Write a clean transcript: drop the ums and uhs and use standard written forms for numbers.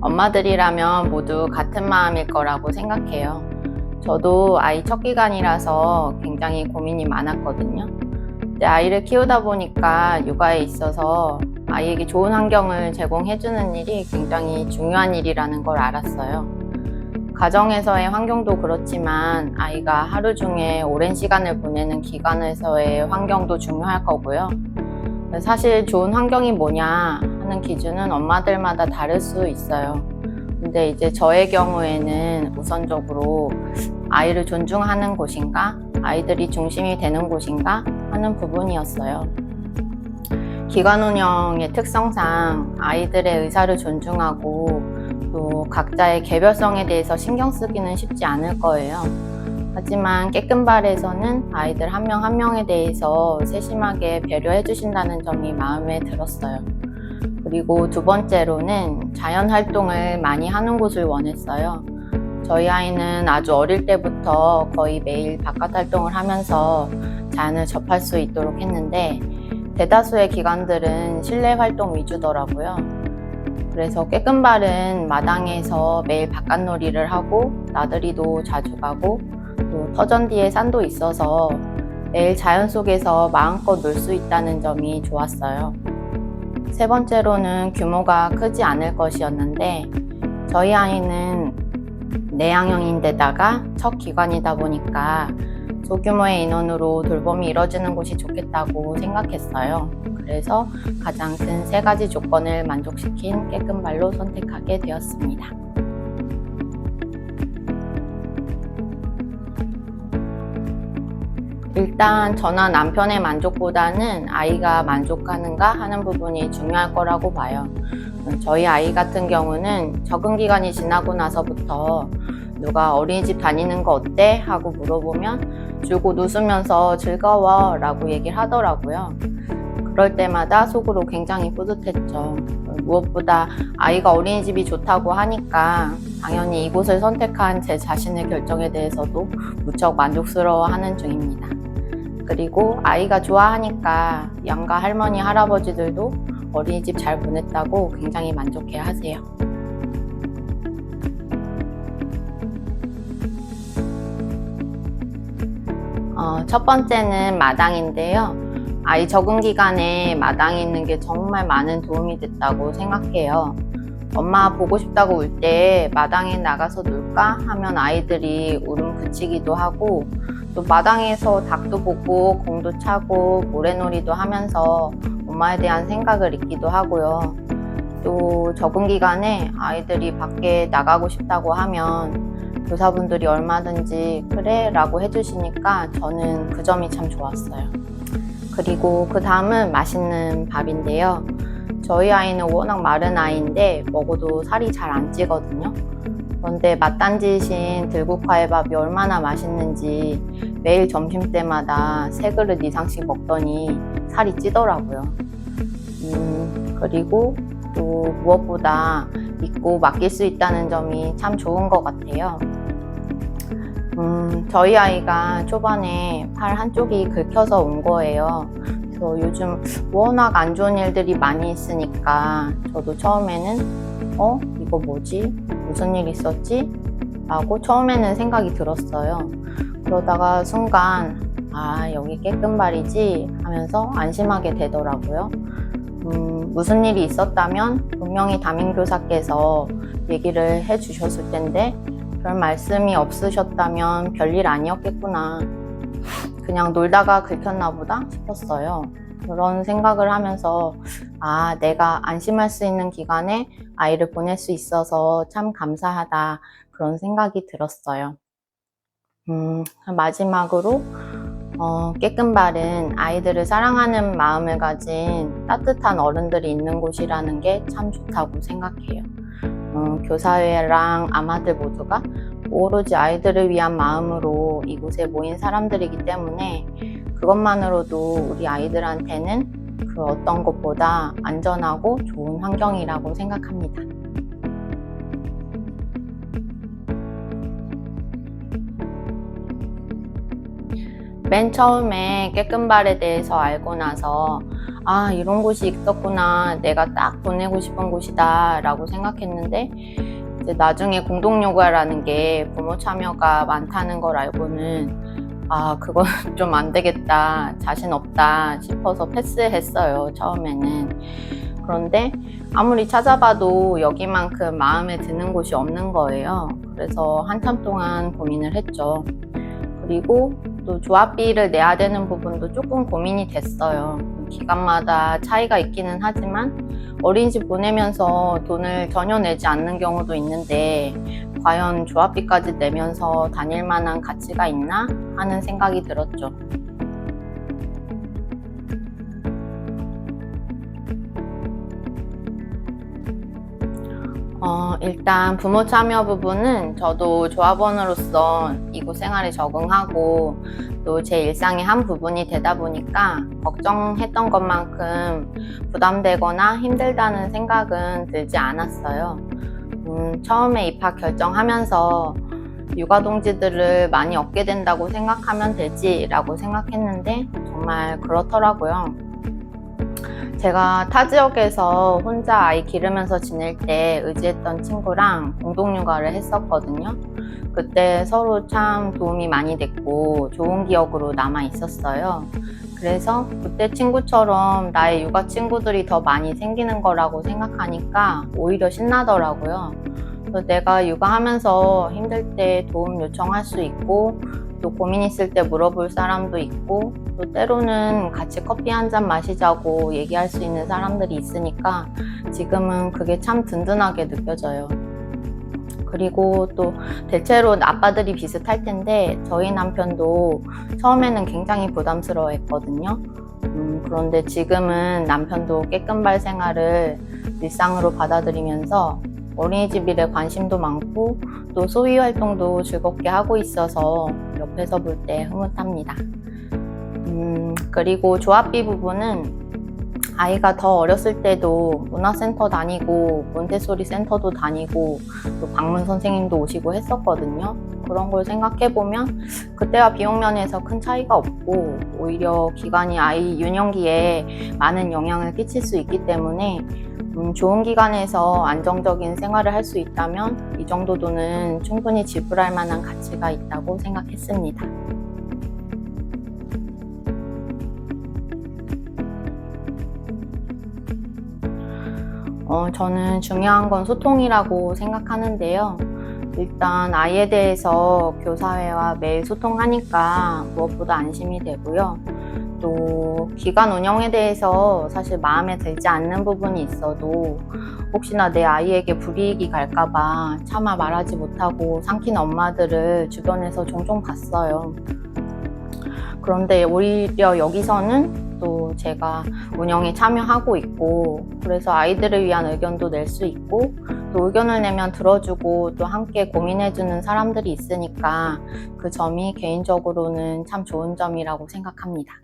엄마들이라면 모두 같은 마음일 거라고 생각해요. 저도 아이 첫 기간이라서 굉장히 고민이 많았거든요. 근데 아이를 키우다 보니까 육아에 있어서 아이에게 좋은 환경을 제공해주는 일이 굉장히 중요한 일이라는 걸 알았어요. 가정에서의 환경도 그렇지만 아이가 하루 중에 오랜 시간을 보내는 기관에서의 환경도 중요할 거고요. 사실 좋은 환경이 뭐냐 하는 기준은 엄마들마다 다를 수 있어요. 근데 이제 저의 경우에는 우선적으로 아이를 존중하는 곳인가, 아이들이 중심이 되는 곳인가 하는 부분이었어요. 기관 운영의 특성상 아이들의 의사를 존중하고 또 각자의 개별성에 대해서 신경 쓰기는 쉽지 않을 거예요. 하지만 깨끗발에서는 아이들 한 명 한 명에 대해서 세심하게 배려해 주신다는 점이 마음에 들었어요. 그리고 두 번째로는 자연 활동을 많이 하는 곳을 원했어요. 저희 아이는 아주 어릴 때부터 거의 매일 바깥 활동을 하면서 자연을 접할 수 있도록 했는데 대다수의 기관들은 실내 활동 위주더라고요. 그래서 깨끗발은 마당에서 매일 바깥놀이를 하고 나들이도 자주 가고 또 터전 뒤에 산도 있어서 매일 자연 속에서 마음껏 놀 수 있다는 점이 좋았어요. 세 번째로는 규모가 크지 않을 것이었는데 저희 아이는 내향형인데다가 첫 기관이다 보니까 소규모의 인원으로 돌봄이 이뤄지는 곳이 좋겠다고 생각했어요. 그래서 가장 큰 세 가지 조건을 만족시킨 깨끗발로 선택하게 되었습니다. 일단 저나 남편의 만족보다는 아이가 만족하는가 하는 부분이 중요할 거라고 봐요. 저희 아이 같은 경우는 적응 기간이 지나고 나서부터 누가 어린이집 다니는 거 어때? 하고 물어보면 줄곧 웃으면서 즐거워 라고 얘기를 하더라고요. 그럴 때마다 속으로 굉장히 뿌듯했죠. 무엇보다 아이가 어린이집이 좋다고 하니까 당연히 이곳을 선택한 제 자신의 결정에 대해서도 무척 만족스러워하는 중입니다. 그리고 아이가 좋아하니까 양가 할머니, 할아버지들도 어린이집 잘 보냈다고 굉장히 만족해 하세요. 첫 번째는 마당인데요. 아이 적응 기간에 마당에 있는 게 정말 많은 도움이 됐다고 생각해요. 엄마 보고 싶다고 울 때 마당에 나가서 놀까 하면 아이들이 울음 그치기도 하고 또 마당에서 닭도 보고 공도 차고 모래놀이도 하면서 엄마에 대한 생각을 잊기도 하고요. 또 적응 기간에 아이들이 밖에 나가고 싶다고 하면 교사분들이 얼마든지 그래 라고 해주시니까 저는 그 점이 참 좋았어요. 그리고 그 다음은 맛있는 밥인데요. 저희 아이는 워낙 마른 아이인데 먹어도 살이 잘 안 찌거든요. 그런데 맛단지신 들국화해밥이 얼마나 맛있는지 매일 점심때마다 3그릇 이상씩 먹더니 살이 찌더라고요. 그리고 또 무엇보다 믿고 맡길 수 있다는 점이 참 좋은 것 같아요. 저희 아이가 초반에 팔 한쪽이 긁혀서 온 거예요. 그래서 요즘 워낙 안 좋은 일들이 많이 있으니까 저도 처음에는 이거 뭐지? 무슨 일 있었지? 라고 처음에는 생각이 들었어요. 그러다가 순간 여기 깨끗발이지 하면서 안심하게 되더라고요. 무슨 일이 있었다면 분명히 담임교사께서 얘기를 해주셨을 텐데 별 말씀이 없으셨다면 별일 아니었겠구나. 그냥 놀다가 긁혔나 보다 싶었어요. 그런 생각을 하면서 내가 안심할 수 있는 기간에 아이를 보낼 수 있어서 참 감사하다 그런 생각이 들었어요. 마지막으로 깨끗발은 아이들을 사랑하는 마음을 가진 따뜻한 어른들이 있는 곳이라는 게 참 좋다고 생각해요. 교사회랑 아마들 모두가 오로지 아이들을 위한 마음으로 이곳에 모인 사람들이기 때문에 그것만으로도 우리 아이들한테는 그 어떤 것보다 안전하고 좋은 환경이라고 생각합니다. 맨 처음에 깨끗발에 대해서 알고 나서 아, 이런 곳이 있었구나, 내가 딱 보내고 싶은 곳이다 라고 생각했는데, 이제 나중에 공동요가라는 게 부모 참여가 많다는 걸 알고는 아, 그건 좀 안 되겠다, 자신 없다 싶어서 패스했어요, 처음에는. 그런데 아무리 찾아봐도 여기만큼 마음에 드는 곳이 없는 거예요. 그래서 한참 동안 고민을 했죠. 그리고 또 조합비를 내야 되는 부분도 조금 고민이 됐어요. 기간마다 차이가 있기는 하지만 어린이집 보내면서 돈을 전혀 내지 않는 경우도 있는데 과연 조합비까지 내면서 다닐 만한 가치가 있나 하는 생각이 들었죠. 일단 부모 참여 부분은 저도 조합원으로서 이곳 생활에 적응하고 또 제 일상의 한 부분이 되다 보니까 걱정했던 것만큼 부담되거나 힘들다는 생각은 들지 않았어요. 처음에 입학 결정하면서 육아동지들을 많이 얻게 된다고 생각하면 되지라고 생각했는데 정말 그렇더라고요. 제가 타 지역에서 혼자 아이 기르면서 지낼 때 의지했던 친구랑 공동육아를 했었거든요. 그때 서로 참 도움이 많이 됐고 좋은 기억으로 남아 있었어요. 그래서 그때 친구처럼 나의 육아 친구들이 더 많이 생기는 거라고 생각하니까 오히려 신나더라고요. 그래서 내가 육아하면서 힘들 때 도움 요청할 수 있고 또 고민 있을 때 물어볼 사람도 있고 또 때로는 같이 커피 한 잔 마시자고 얘기할 수 있는 사람들이 있으니까 지금은 그게 참 든든하게 느껴져요. 그리고 또 대체로 아빠들이 비슷할 텐데 저희 남편도 처음에는 굉장히 부담스러워 했거든요. 그런데 지금은 남편도 깨끗발 생활을 일상으로 받아들이면서 어린이집 일에 관심도 많고 또 소위 활동도 즐겁게 하고 있어서 옆에서 볼 때 흐뭇합니다. 그리고 조합비 부분은 아이가 더 어렸을 때도 문화센터 다니고 몬테소리 센터도 다니고 또 방문 선생님도 오시고 했었거든요. 그런 걸 생각해보면 그때와 비용 면에서 큰 차이가 없고 오히려 기간이 아이 유년기에 많은 영향을 끼칠 수 있기 때문에 좋은 기관에서 안정적인 생활을 할 수 있다면 이 정도 돈은 충분히 지불할 만한 가치가 있다고 생각했습니다. 저는 중요한 건 소통이라고 생각하는데요. 일단 아이에 대해서 교사회와 매일 소통하니까 무엇보다 안심이 되고요. 또 기관 운영에 대해서 사실 마음에 들지 않는 부분이 있어도 혹시나 내 아이에게 불이익이 갈까봐 차마 말하지 못하고 삼키는 엄마들을 주변에서 종종 봤어요. 그런데 오히려 여기서는 또 제가 운영에 참여하고 있고 그래서 아이들을 위한 의견도 낼 수 있고 또 의견을 내면 들어주고 또 함께 고민해주는 사람들이 있으니까 그 점이 개인적으로는 참 좋은 점이라고 생각합니다.